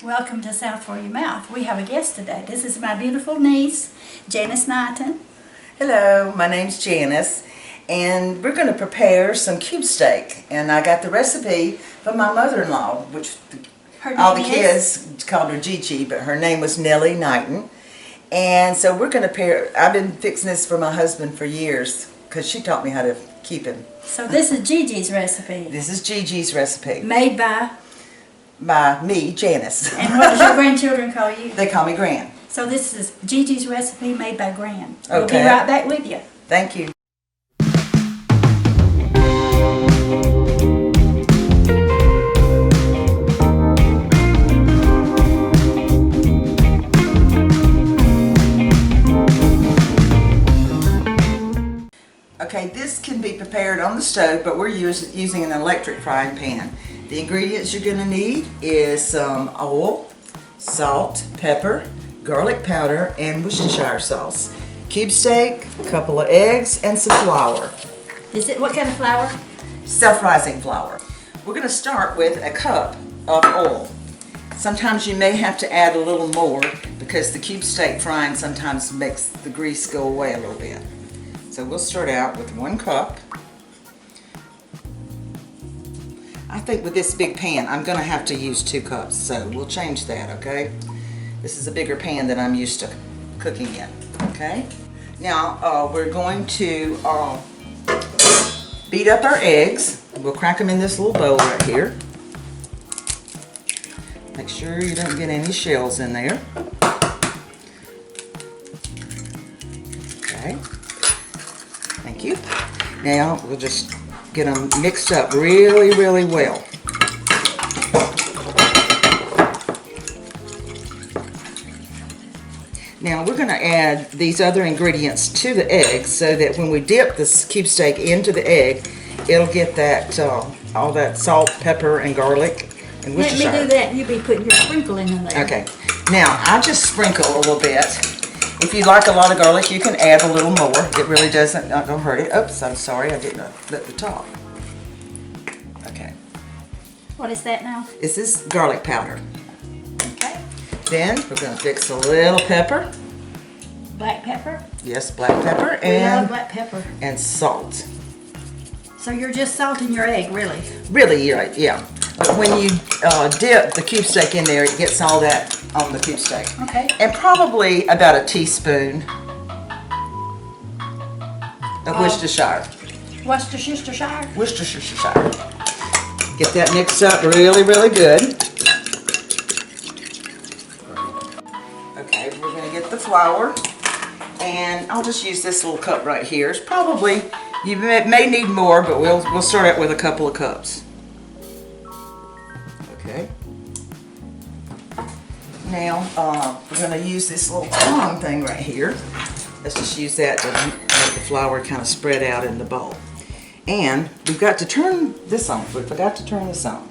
Welcome to South for Your Mouth. We have a guest today. This is my beautiful niece, Janice Knighton. Hello, my name's Janice, and we're going to prepare some cube steak. And I got the recipe from my mother-in-law, which all the kids called her Gigi, but her name was Nellie Knighton. And so we're going to pair. I've been fixing this for my husband for years because she taught me how to keep him. So this is Gigi's recipe. This is Gigi's recipe. Made by me, Janice. And what does your grandchildren call you? They call me Gran. So this is Gigi's recipe made by Gran. We'll Okay. be right back with you. Thank you. Okay, this can be prepared on the stove, but we're using an electric frying pan. The ingredients you're going to need is some oil, salt, pepper, garlic powder, and Worcestershire sauce. Cube steak, a couple of eggs, and some flour. What kind of flour? Self-rising flour. We're going to start with a cup of oil. Sometimes you may have to add a little more because the cube steak frying sometimes makes the grease go away a little bit. So we'll start out with 1 cup. I think with this big pan, I'm going to have to use 2 cups, so we'll change that, okay? This is a bigger pan than I'm used to cooking in, okay? Now, we're going to beat up our eggs. We'll crack them in this little bowl right here. Make sure you don't get any shells in there. Okay. Thank you. Now, we'll just get them mixed up really, really well. Now we're going to add these other ingredients to the egg so that when we dip this cube steak into the egg, it'll get that all that salt, pepper, and garlic and Worcestershire. Let me do that and you'll be putting your sprinkling in there. Okay. Now, I just sprinkle a little bit. If you like a lot of garlic, you can add a little more. It really doesn't, not gonna hurt it. Oops, I'm sorry, I didn't flip the top. Okay. What is that now? This is garlic powder. Okay. Then we're gonna fix a little pepper. Black pepper? Yes, black pepper We love and black pepper. and salt. So you're just salting your egg, really? Really, yeah. But when you dip the cube steak in there, it gets all that on the cube steak. Okay. And probably about a teaspoon of Worcestershire. Worcestershire? Worcestershire. Get that mixed up really, really good. Okay, we're going to get the flour. And I'll just use this little cup right here. It's probably, you may need more, but we'll start out with a couple of cups. Okay. Now, we're going to use this little tongue thing right here. Let's just use that to make the flour kind of spread out in the bowl. And we've got to turn this on. We forgot to turn this on.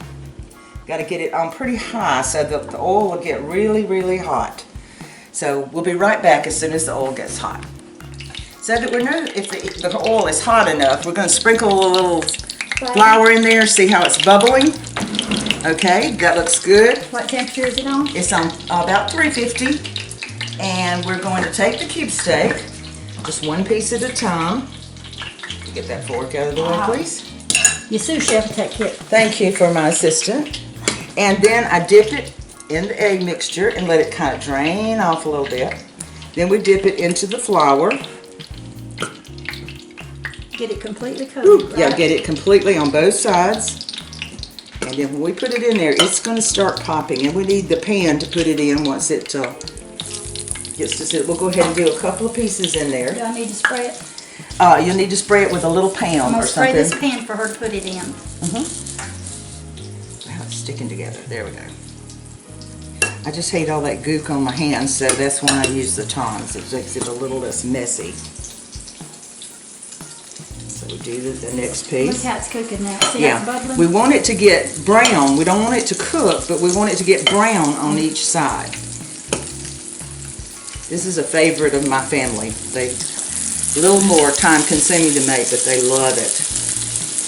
Got to get it on pretty high so that the oil will get really, really hot. So we'll be right back as soon as the oil gets hot. So that we know if the oil is hot enough, we're going to sprinkle a little flour in there, see how it's bubbling. Okay, that looks good. What temperature is it on? It's on about 350. And we're going to take the cube steak, just 1 piece at a time. Get that fork out of the way, please. Your sous chef will take care. Thank you for my assistant. And then I dip it in the egg mixture and let it kind of drain off a little bit. Then we dip it into the flour. Get it completely coated, right? Yeah, get it completely on both sides. And then when we put it in there, it's going to start popping. And we need the pan to put it in once it gets to sit. We'll go ahead and do a couple of pieces in there. Do I need to spray it? You'll need to spray it with a little pan I'm going or to spray something. this pan for her to put it in. Now it's sticking together. There we go. I just hate all that gook on my hands, so that's why I use the tongs. It makes it a little less messy. So we do the next piece. Look how it's cooking now. See how it's bubbling? We want it to get brown. We don't want it to cook, but we want it to get brown on each side. This is a favorite of my family. They a little more time consuming to make, but they love it.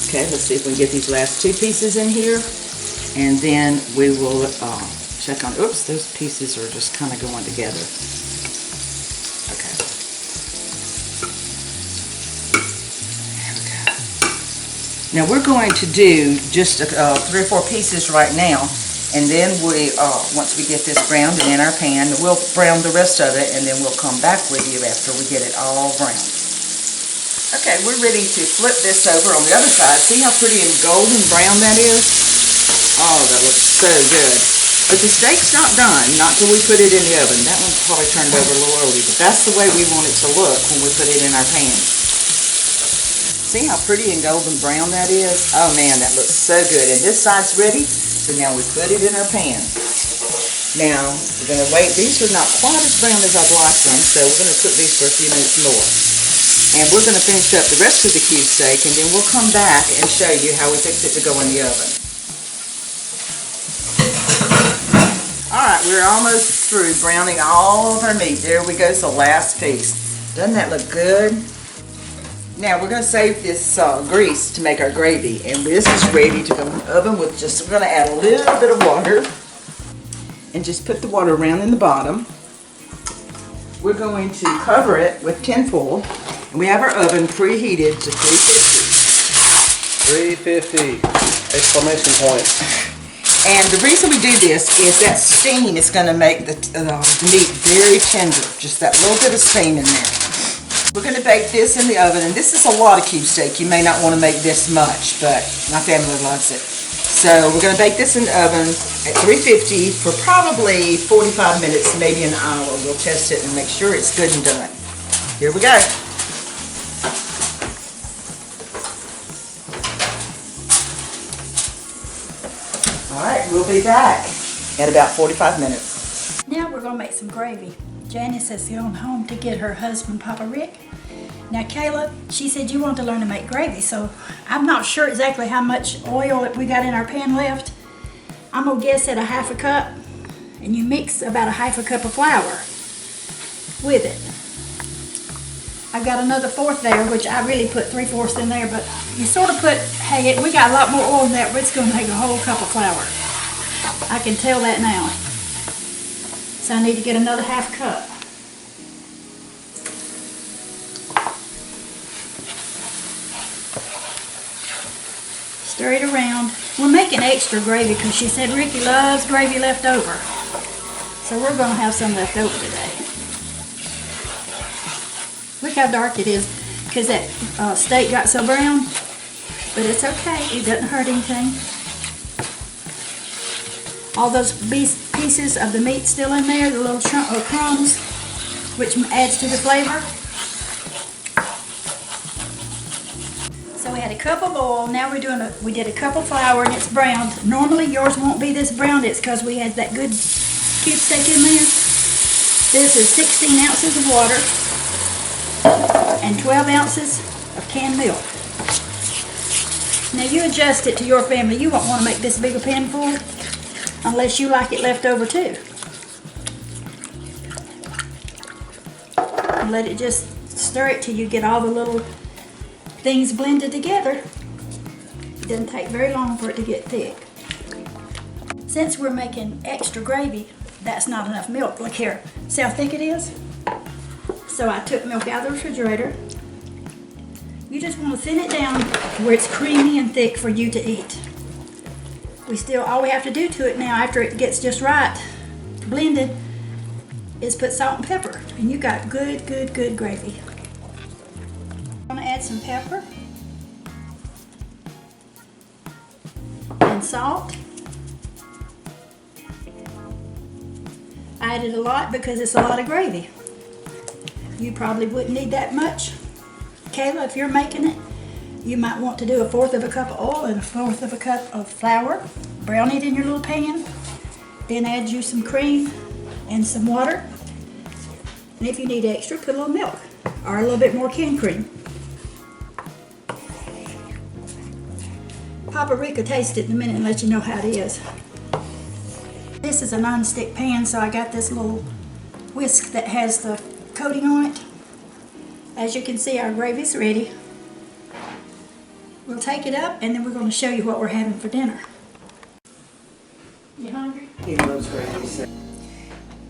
Okay, let's see if we can get these last 2 pieces in here, and then we will check on, oops, those pieces are just kind of going together. Okay. There we go. Now we're going to do just 3 or 4 pieces right now, and then we, once we get this browned and in our pan, we'll brown the rest of it, and then we'll come back with you after we get it all browned. Okay, we're ready to flip this over on the other side. See how pretty and golden brown that is? Oh, that looks so good. But the steak's not done, not till we put it in the oven. That one's probably turned over a little early, but that's the way we want it to look when we put it in our pan. See how pretty and golden brown that is? Oh man, that looks so good. And this side's ready, so now we put it in our pan. Now, we're going to wait. These are not quite as brown as I'd like them, so we're going to cook these for a few minutes more. And we're going to finish up the rest of the cube steak, and then we'll come back and show you how we fix it to go in the oven. Alright, we're almost through browning all of our meat. There we go, it's the last piece. Doesn't that look good? Now we're going to save this grease to make our gravy, and this is ready to go in the oven with we're going to add a little bit of water, and just put the water around in the bottom. We're going to cover it with tin foil. And we have our oven preheated to 350. 350! Exclamation point. And the reason we do this is that steam is going to make the meat very tender. Just that little bit of steam in there. We're going to bake this in the oven, and this is a lot of cube steak. You may not want to make this much, but my family loves it. So we're going to bake this in the oven at 350 for probably 45 minutes, maybe an hour. We'll test it and make sure it's good and done. Here we go. Alright, we'll be back in about 45 minutes. Now we're going to make some gravy. Janice has gone home to get her husband, Papa Rick. Now Kayla, she said you want to learn to make gravy, so I'm not sure exactly how much oil we got in our pan left. I'm going to guess at a 1/2 cup, and you mix about a 1/2 cup of flour with it. I've got another 1/4 there, which I really put 3/4 in there, but you sort of put, hey, we got a lot more oil in that, but it's going to make a whole cup of flour. I can tell that now. So I need to get another 1/2 cup. Stir it around. We're making extra gravy because she said Ricky loves gravy left over. So we're going to have some left over today. Look how dark it is because that steak got so brown. But it's okay. It doesn't hurt anything. All those pieces of the meat still in there, the little crumbs, which adds to the flavor. So we had a cup of oil. Now we did a cup of flour, and it's browned. Normally yours won't be this brown. It's because we had that good cube steak in there. This is 16 ounces of water and 12 ounces of canned milk. Now you adjust it to your family. You won't want to make this big a pan full unless you like it left over too. And let it just stir it till you get all the little things blended together. It doesn't take very long for it to get thick. Since we're making extra gravy, that's not enough milk. Look here, see how thick it is? So I took milk out of the refrigerator. You just want to thin it down to where it's creamy and thick for you to eat. All we have to do to it now after it gets just right, blended, is put salt and pepper. And you got good gravy. I'm going to add some pepper and salt. I added a lot because it's a lot of gravy. You probably wouldn't need that much. Kayla, if you're making it, you might want to do 1/4 cup of oil and 1/4 cup of flour. Brown it in your little pan. Then add you some cream and some water. And if you need extra, put a little milk or a little bit more canned cream. Papa Rick will taste it in a minute and let you know how it is. This is a non-stick pan, so I got this little whisk that has the coating on it. As you can see, our gravy's ready. We'll take it up and then we're going to show you what we're having for dinner. You hungry? He loves gravy.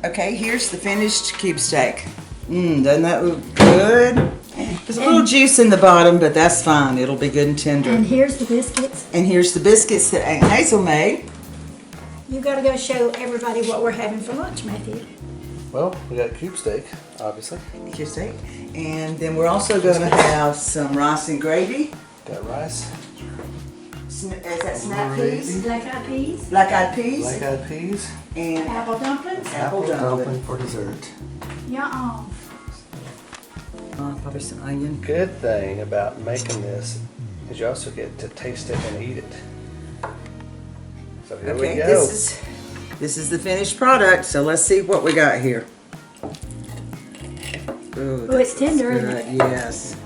Okay, here's the finished cube steak. Doesn't that look good? There's a little juice in the bottom, but that's fine. It'll be good and tender. And here's the biscuits. And here's the biscuits that Aunt Hazel made. You gotta go show everybody what we're having for lunch, Matthew. Well, we got cube steak, obviously. Cube steak. And then we're also going to have some rice and gravy. Got rice. Is that snap peas? Black-eyed peas, Black-eyed peas. Black-eyed peas. And apple dumplings. apple dumpling. for dessert. Yeah. Probably some onion. Good thing about making this is you also get to taste it and eat it. So here we Okay, go. this is the finished product. So let's see what we got here. Ooh, Oh, it's tender, isn't good. it? Yes.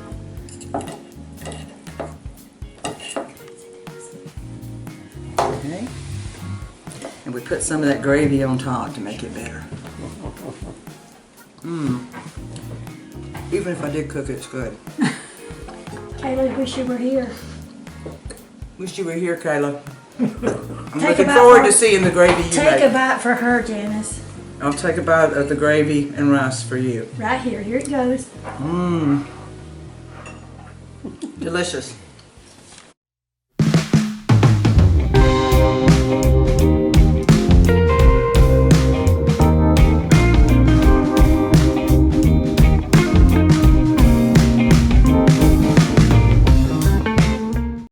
Okay. And we put some of that gravy on top to make it better. Even if I did cook it, it's good. Kayla, wish you were here. Wish you were here, Kayla. I'm Take a looking bite forward for- to seeing the gravy you Take make. a bite for her, Janice. I'll take a bite of the gravy and rice for you. Right here. Here it goes. Delicious.